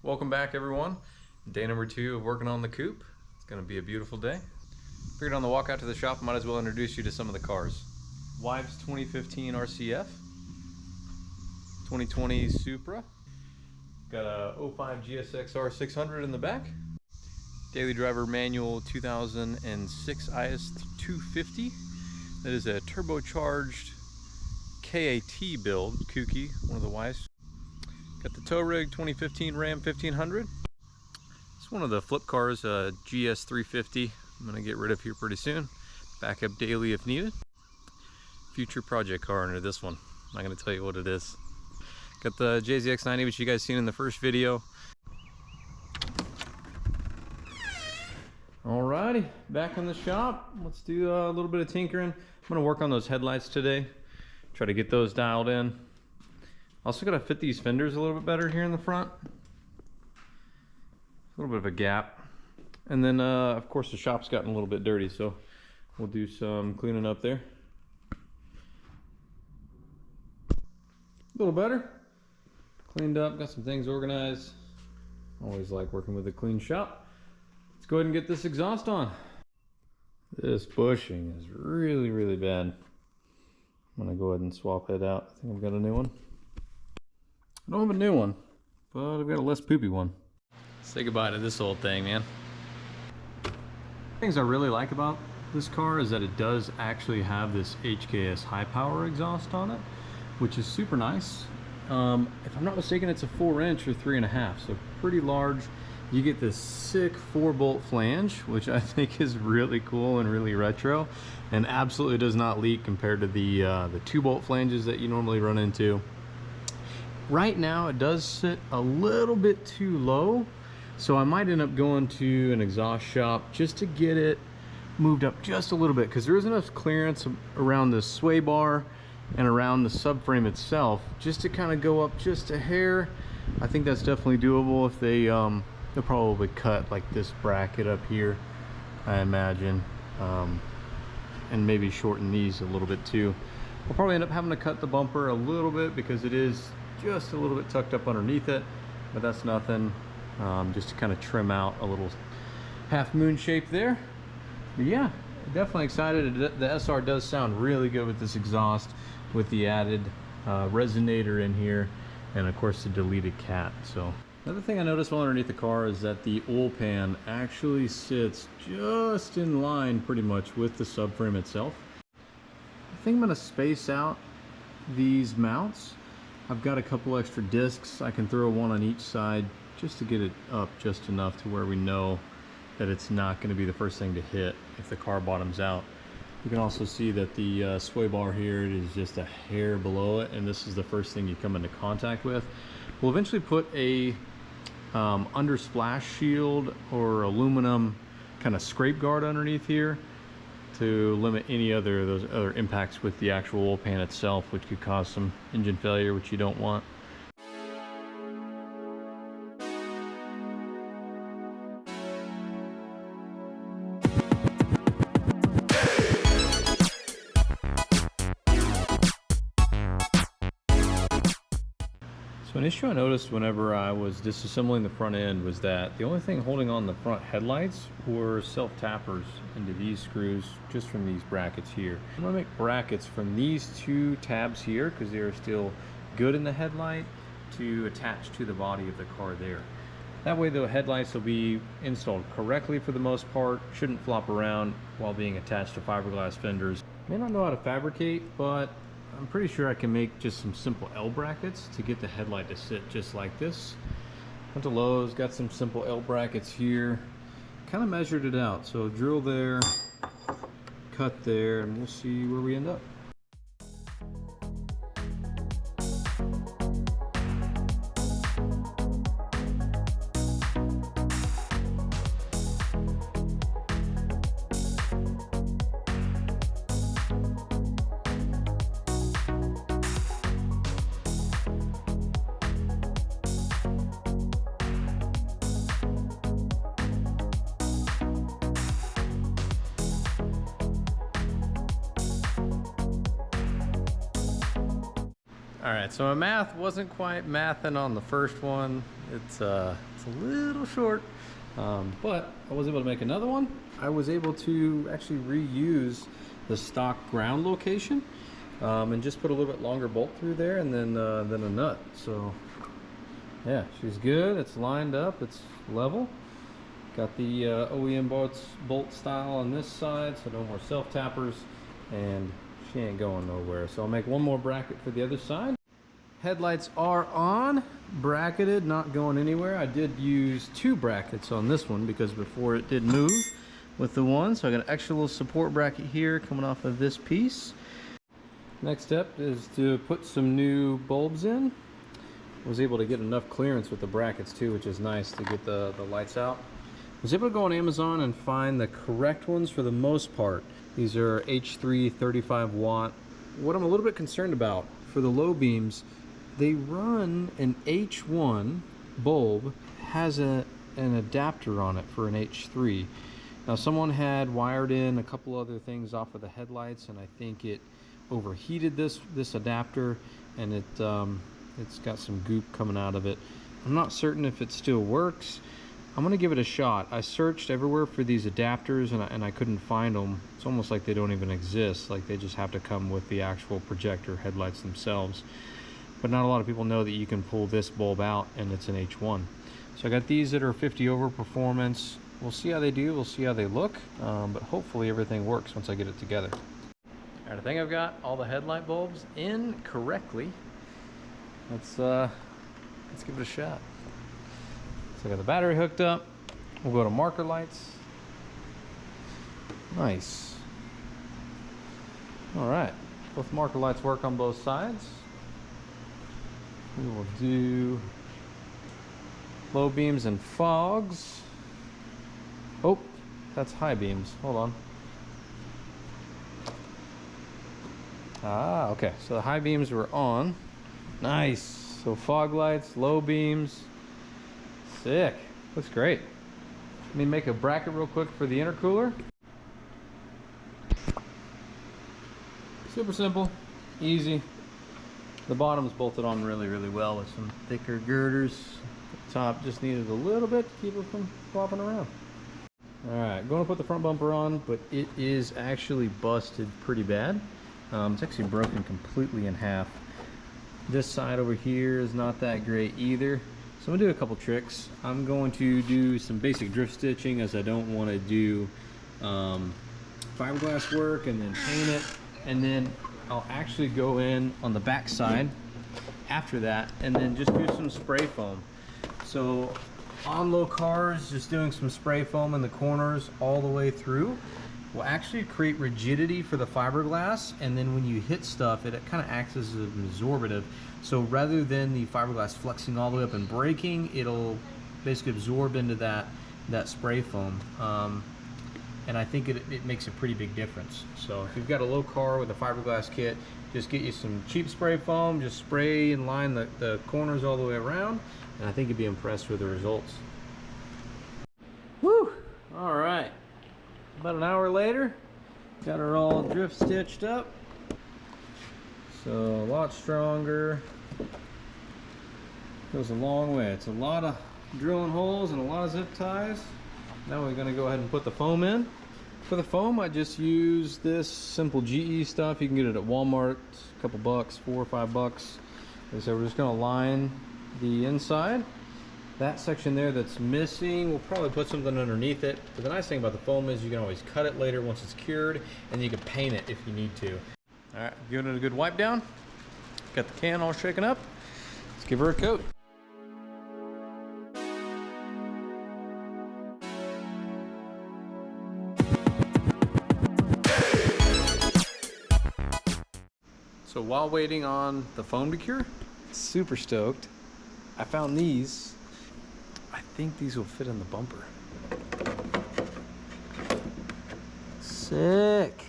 Welcome back, everyone. Day number 2 of working on the coupe. It's gonna be a beautiful day. Figured on the walk out to the shop, I might as well introduce you to some of the cars. Wife's 2015 RCF, 2020 Supra, got a 05 GSX R600 in the back, daily driver manual 2006 IS 250. That is a turbocharged KAT build, Kooky, one of the wife's. Got the tow rig 2015 Ram 1500. It's one of the flip cars, GS 350. I'm gonna get rid of here pretty soon. Back up daily if needed. Future project car under this one. I'm not gonna tell you what it is. Got the JZX90, which you guys seen in the first video. Alrighty, back in the shop. Let's do a little bit of tinkering. I'm gonna work on those headlights today. Try to get those dialed in. Also gotta fit these fenders a little bit better here in the front. A little bit of a gap. And then of course the shop's gotten a little bit dirty, so we'll do some cleaning up there. A little better. Cleaned up, got some things organized. Always like working with a clean shop. Let's go ahead and get this exhaust on. This bushing is really, really bad. I'm gonna go ahead and swap it out. I think I've got a new one. I don't have a new one, but I've got a less poopy one. Say goodbye to this old thing, man. Things I really like about this car is that it does actually have this HKS high power exhaust on it, which is super nice. If I'm not mistaken, it's a 4" or 3.5, so pretty large. You get this sick 4-bolt flange, which I think is really cool and really retro, and absolutely does not leak compared to the 2-bolt flanges that you normally run into. Right now it does sit a little bit too low, so I might end up going to an exhaust shop just to get it moved up just a little bit, because there isn't enough clearance around the sway bar and around the subframe itself just to kind of go up just a hair. I think that's definitely doable. If they'll probably cut like this bracket up here, I imagine, and maybe shorten these a little bit too. We'll probably end up having to cut the bumper a little bit because it is just a little bit tucked up underneath it, but that's nothing. Just to kind of trim out a little half moon shape there. But yeah, definitely excited. The SR does sound really good with this exhaust, with the added resonator in here, and of course the deleted cat. So another thing I noticed while underneath the car is that the oil pan actually sits just in line pretty much with the subframe itself. I think I'm going to space out these mounts. I've got a couple extra discs. I can throw one on each side just to get it up just enough to where we know that it's not going to be the first thing to hit if the car bottoms out. You can also see that the sway bar here is just a hair below it, and this is the first thing you come into contact with. We'll eventually put a under splash shield or aluminum kind of scrape guard underneath here to limit any other of those other impacts with the actual oil pan itself, which could cause some engine failure, which you don't want. So an issue I noticed whenever I was disassembling the front end was that the only thing holding on the front headlights were self-tappers into these screws just from these brackets here. I'm going to make brackets from these 2 tabs here because they are still good in the headlight to attach to the body of the car there. That way the headlights will be installed correctly for the most part, shouldn't flop around while being attached to fiberglass fenders. May not know how to fabricate, but I'm pretty sure I can make just some simple L brackets to get the headlight to sit just like this. Went to Lowe's, got some simple L brackets here, kind of measured it out. So drill there, cut there, and we'll see where we end up. All right, so my math wasn't quite mathing on the first one. It's a little short, but I was able to make another one. I was able to actually reuse the stock ground location and just put a little bit longer bolt through there, and then a nut. So yeah, she's good. It's lined up. It's level. Got the OEM bolt style on this side, so no more self tappers, and she ain't going nowhere. So I'll make one more bracket for the other side. Headlights are on, bracketed, not going anywhere. I did use 2 brackets on this one because before it did move with the one. So I got an extra little support bracket here coming off of this piece. Next step is to put some new bulbs in. I was able to get enough clearance with the brackets too, which is nice to get the lights out. I was able to go on Amazon and find the correct ones for the most part. These are H3 35 watt. What I'm a little bit concerned about for the low beams, they run an H1 bulb, has an adapter on it for an H3. Now someone had wired in a couple other things off of the headlights, and I think it overheated this adapter, and it's got some goop coming out of it. I'm not certain if it still works. I'm gonna give it a shot. I searched everywhere for these adapters and I couldn't find them. It's almost like they don't even exist, like they just have to come with the actual projector headlights themselves. But not a lot of people know that you can pull this bulb out and it's an H1. So I got these that are 50 over performance. We'll see how they do, we'll see how they look, but hopefully everything works once I get it together. All right, I think I've got all the headlight bulbs in correctly. Let's give it a shot. So I got the battery hooked up. We'll go to marker lights. Nice. All right, both marker lights work on both sides. We will do low beams and fogs. Oh, that's high beams. Hold on. Ah, okay. So the high beams were on. Nice. So fog lights, low beams. Sick. Looks great. Let me make a bracket real quick for the intercooler. Super simple, easy. The bottom's bolted on really, really well with some thicker girders. The top just needed a little bit to keep it from flopping around. All right, going to put the front bumper on, but it is actually busted pretty bad. It's actually broken completely in half. This side over here is not that great either. So I'm gonna do a couple tricks. I'm going to do some basic drift stitching, as I don't want to do fiberglass work and then paint it. And then I'll actually go in on the back side after that and then just do some spray foam. So on low cars, just doing some spray foam in the corners all the way through will actually create rigidity for the fiberglass, and then when you hit stuff, it kind of acts as an absorbative. So rather than the fiberglass flexing all the way up and breaking, it'll basically absorb into that spray foam. And I think it makes a pretty big difference. So if you've got a low car with a fiberglass kit, just get you some cheap spray foam, just spray and line the corners all the way around, and I think you'd be impressed with the results. Woo! All right. About an hour later, got her all drift stitched up. So a lot stronger. Goes a long way. It's a lot of drilling holes and a lot of zip ties. Now we're going to go ahead and put the foam in. For the foam, I just use this simple GE stuff. You can get it at Walmart, a couple bucks, $4 or $5. Like I said, we're just going to line the inside. That section there that's missing, we'll probably put something underneath it. But the nice thing about the foam is you can always cut it later once it's cured, and you can paint it if you need to. All right, give it a good wipe down. Got the can all shaken up. Let's give her a coat. So while waiting on the foam to cure, super stoked. I found these. I think these will fit in the bumper. Sick.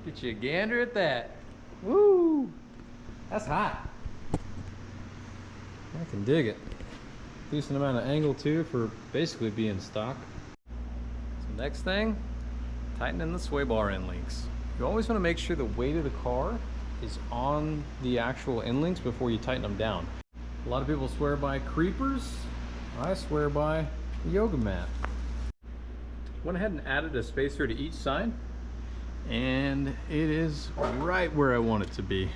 Get you a gander at that. Woo! That's hot. I can dig it. Decent amount of angle too for basically being stock. So next thing, tightening the sway bar end links. You always want to make sure the weight of the car is on the actual end links before you tighten them down. A lot of people swear by creepers. I swear by the yoga mat. Went ahead and added a spacer to each side, and it is right where I want it to be.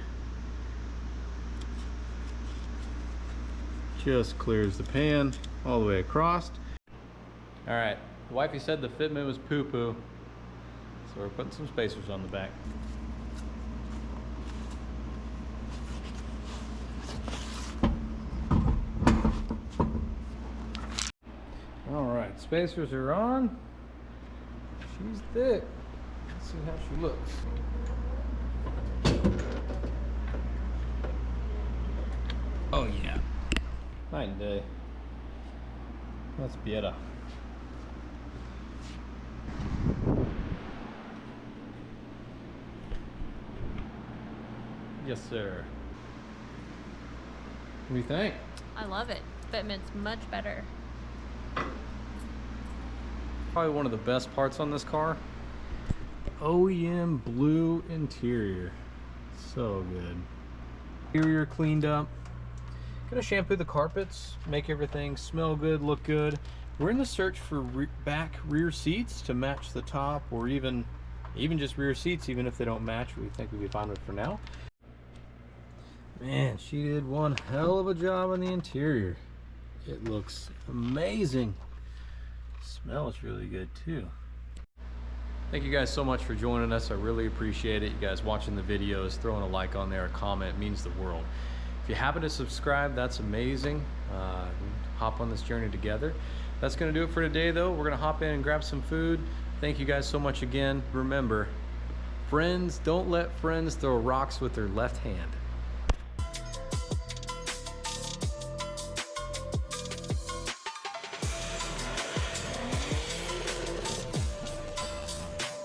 Just clears the pan all the way across. All right, wifey said the fitment was poo-poo, so we're putting some spacers on the back. All right, spacers are on. She's thick. Let's see how she looks. Oh yeah, night and day. That's better. Yes, sir. What do you think? I love it. Fitment's much better. Probably one of the best parts on this car. OEM blue interior. So good. Interior cleaned up. Gonna shampoo the carpets, make everything smell good, look good. We're in the search for back rear seats to match the top, or even just rear seats, even if they don't match. We think we'd be fine with for now. Man, she did one hell of a job on the interior. It looks amazing. Smells really good too. Thank you guys so much for joining us. I really appreciate it. You guys watching the videos, throwing a like on there, a comment means the world. If you happen to subscribe, that's amazing. Hop on this journey together. That's gonna do it for today though. We're gonna hop in and grab some food. Thank you guys so much again. Remember, friends, don't let friends throw rocks with their left hand.